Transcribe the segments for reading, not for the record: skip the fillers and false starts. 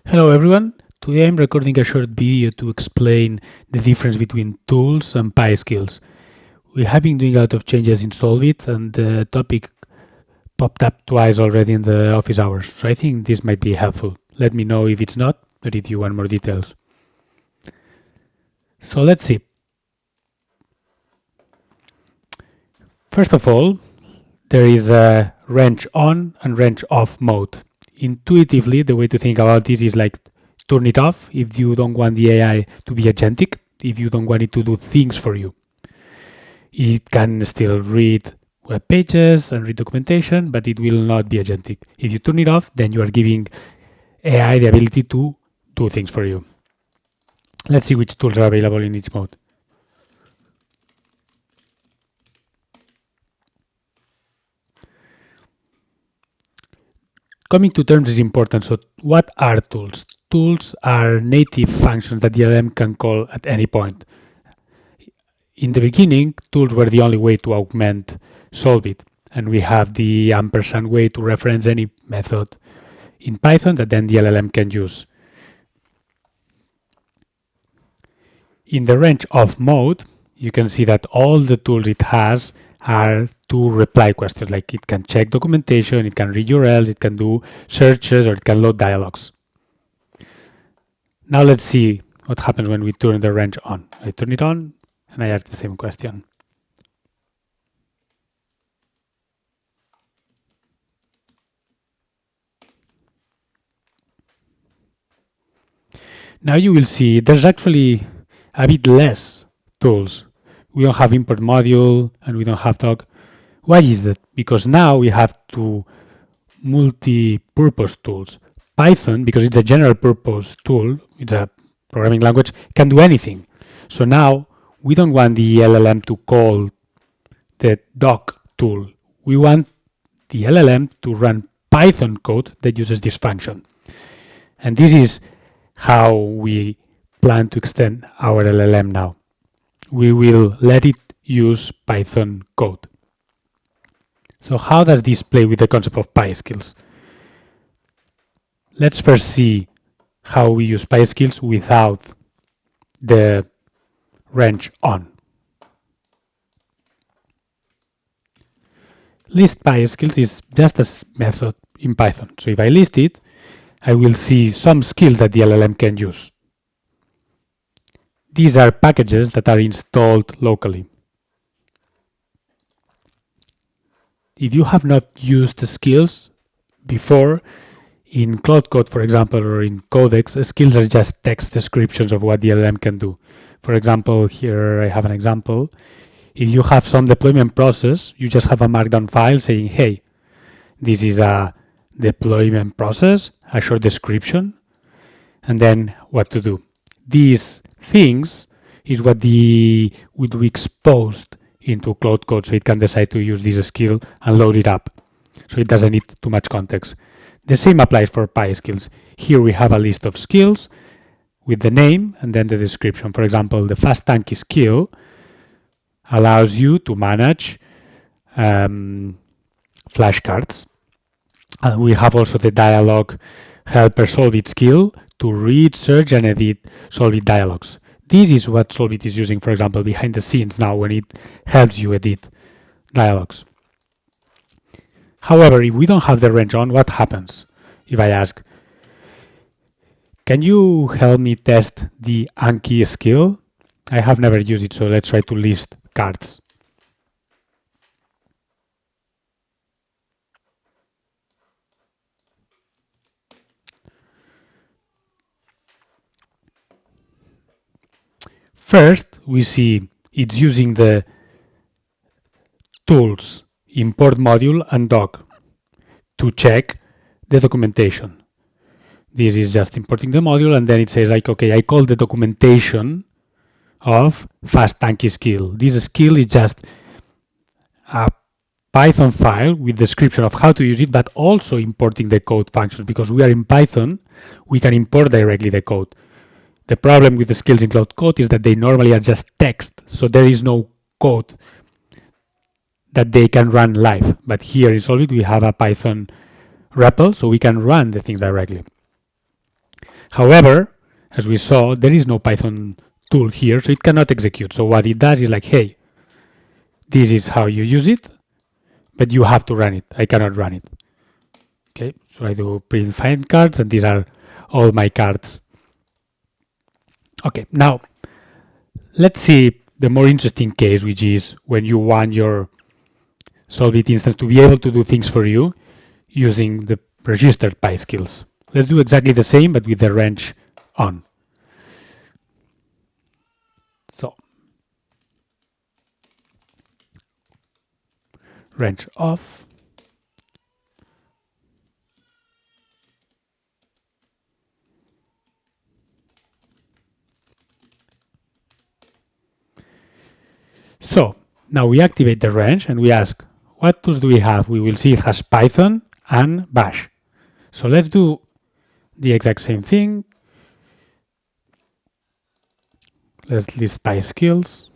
Hello everyone, today I'm recording a short video to explain the difference between tools and PySkills. We have been doing a lot of changes in SolveIt and the topic popped up twice already in the office hours, so I think this might be helpful. Let me know if it's not, or if you want more details. So let's see. First of all, there is a range on and range off mode. Intuitively, the way to think about this is like turn it off if you don't want the AI to be agentic, if you don't want it to do things for you. It can still read web pages and read documentation, but it will not be agentic. If you turn it off, then you are giving AI the ability to do things for you. Let's see which tools are available in each mode. Coming to terms is important. So what are tools? Tools are native functions that the LLM can call at any point. In the beginning, tools were the only way to augment SolveIt, and we have the ampersand way to reference any method in Python that then the LLM can use. In the range of mode, you can see that all the tools it has are to reply questions, like it can check documentation, it can read URLs, it can do searches, or it can load dialogues. Now let's see what happens when we turn the range on. I turn it on and I ask the same question. Now you will see there's actually a bit less tools. We don't have import module and we don't have doc. Why is that? Because now we have two multi-purpose tools. Python, because it's a general purpose tool, it's a programming language, can do anything. So now we don't want the LLM to call the doc tool. We want the LLM to run Python code that uses this function. And this is how we plan to extend our LLM now. We will let it use Python code. So how does this play with the concept of PySkills? Let's first see how we use PySkills without the range on. List PySkills is just a method in Python. So if I list it, I will see some skills that the LLM can use. These are packages that are installed locally. If you have not used the skills before, in Claude Code, for example, or in Codex, skills are just text descriptions of what the LLM can do. For example, here I have an example. If you have some deployment process, you just have a markdown file saying, hey, this is a deployment process, a short description, and then what to do. These things is what would be exposed into Claude Code, so it can decide to use this skill and load it up. So it doesn't need too much context. The same applies for PySkills. Here we have a list of skills with the name and then the description. For example, the fastanki skill allows you to manage flashcards. And we have also the dialog helper SolveIt skill to read, search, and edit SolveIt dialogues. This is what SolveIt is using, for example, behind the scenes now when it helps you edit dialogues. However, if we don't have the range on, what happens? If I ask, can you help me test the Anki skill? I have never used it, so let's try to list cards. First, we see it's using the tools import module and doc to check the documentation. This is just importing the module, and then it says like, okay, I call the documentation of fastanki skill. This skill is just a Python file with description of how to use it, but also importing the code functions. Because we are in Python, we can import directly the code. The problem with the skills in Claude Code is that they normally are just text, so there is no code that they can run live. But here in SolveIt we have a Python REPL, so we can run the things directly. However, as we saw, there is no Python tool here, so it cannot execute. So what it does is like, hey, this is how you use it, but you have to run it. I cannot run it. Okay, so I do print find cards, and these are all my cards. Okay, now let's see the more interesting case, which is when you want your SolveIt instance to be able to do things for you using the registered PySkills. Let's do exactly the same, but with the range on. So, range off. So, now we activate the range and we ask, what tools do we have? We will see it has Python and Bash. So let's do the exact same thing. Let's list PySkills.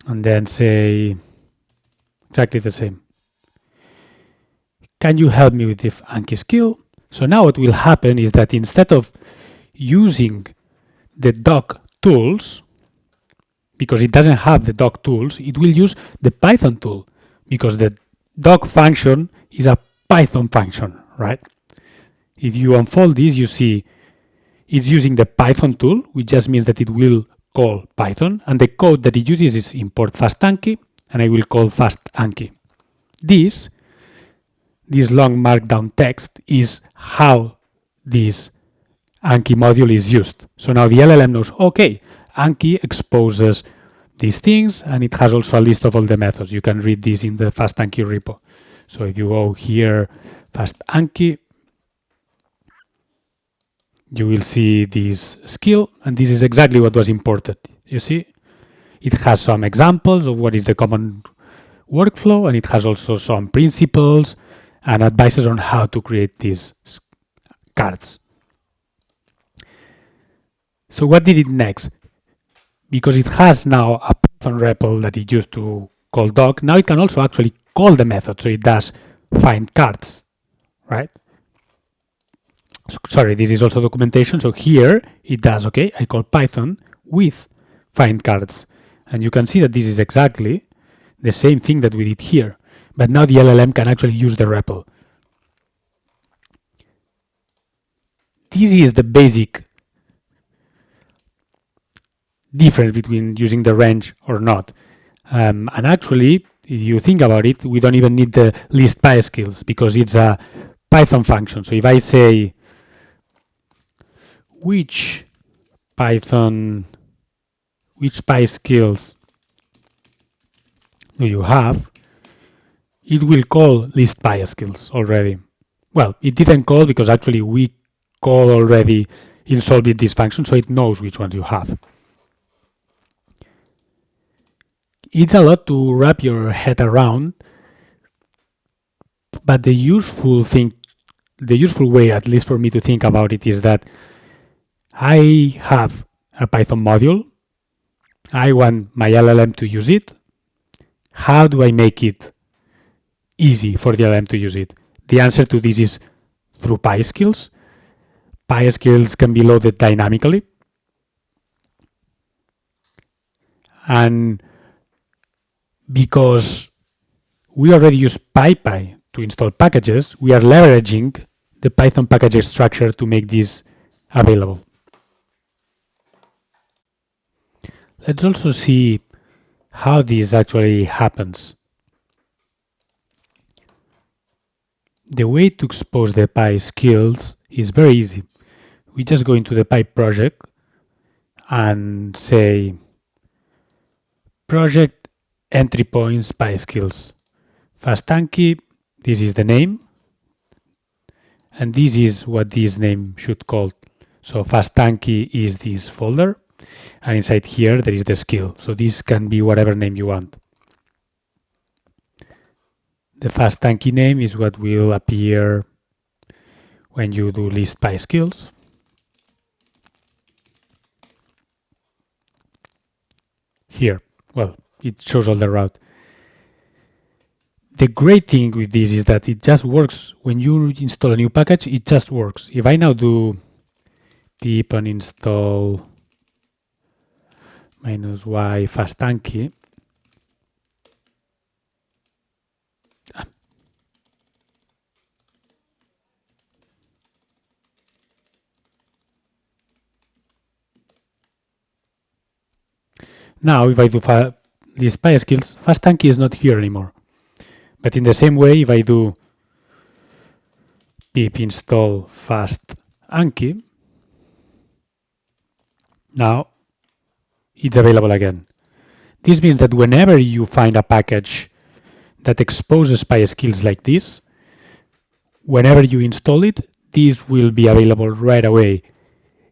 And then say exactly the same. Can you help me with the Anki skill? So now what will happen is that instead of using the doc tools, because it doesn't have the doc tools, it will use the Python tool, because the doc function is a Python function, right? If you unfold this, you see it's using the Python tool, which just means that it will call Python, and the code that it uses is import fastanki, and I will call fastanki. This long markdown text is how this Anki module is used. So now the LLM knows, okay, Anki exposes these things, and it has also a list of all the methods. You can read this in the fastanki repo. So if you go here, fastanki, you will see this skill, and this is exactly what was imported. You see, it has some examples of what is the common workflow, and it has also some principles and advices on how to create these cards. So what did it next? Because it has now a Python REPL that it used to call doc, now it can also actually call the method, so it does find cards, right? So, sorry, this is also documentation. So here it does, okay, I call Python with find cards. And you can see that this is exactly the same thing that we did here. But now the LLM can actually use the REPL. This is the basic difference between using the range or not. And actually, if you think about it, we don't even need the list PySkills because it's a Python function. So if I say which PySkills do you have, it will call list PySkills already. Well, it didn't call because actually we call already in SolveIt this function, so it knows which ones you have. It's a lot to wrap your head around, but the useful way, at least for me to think about it, is that I have a Python module. I want my LLM to use it. How do I make it easy for the LLM to use it? The answer to this is through PySkills. PySkills can be loaded dynamically. And because we already use PyPy to install packages, we are leveraging the Python package structure to make this available. Let's also see how this actually happens. The way to expose the PySkills is very easy. We just go into the Py project and say project entry points PySkills. Fastanki, this is the name, and this is what this name should call. So fastanki is this folder, and inside here there is the skill. So this can be whatever name you want. The fastanki name is what will appear when you do list PySkills. Here, well, it shows all the route. The great thing with this is that it just works when you install a new package. It just works. If I now do pip uninstall -y fastanki, now if I do this PySkills, fastanki is not here anymore. But in the same way, if I do pip install fastanki, now it's available again. This means that whenever you find a package that exposes PySkills like this, whenever you install it, this will be available right away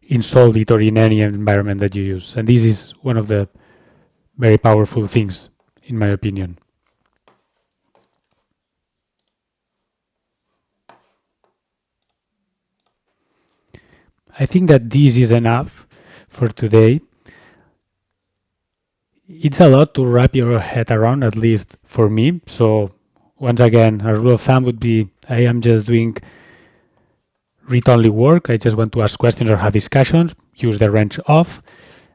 in SolveIt or in any environment that you use. And this is one of the very powerful things, in my opinion. I think that this is enough for today. It's a lot to wrap your head around, at least for me. So once again, a rule of thumb would be I am just doing read-only work. I just want to ask questions or have discussions, use the range off.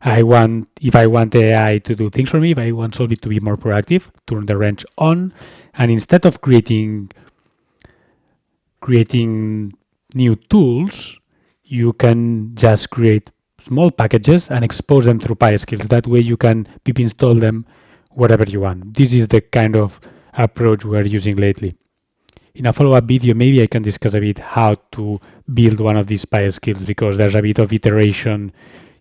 If I want AI to do things for me, if I want SolveIt to be more proactive, turn the range on. And instead of creating new tools, you can just create small packages and expose them through PySkills. That way you can pip install them wherever you want. This is the kind of approach we're using lately. In a follow-up video, maybe I can discuss a bit how to build one of these PySkills, because there's a bit of iteration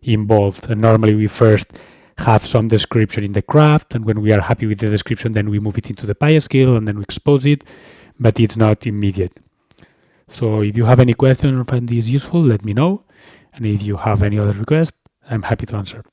involved. And normally we first have some description in the craft, and when we are happy with the description, then we move it into the PySkill and then we expose it, but it's not immediate. So if you have any questions or find this useful, let me know. And if you have any other request, I'm happy to answer.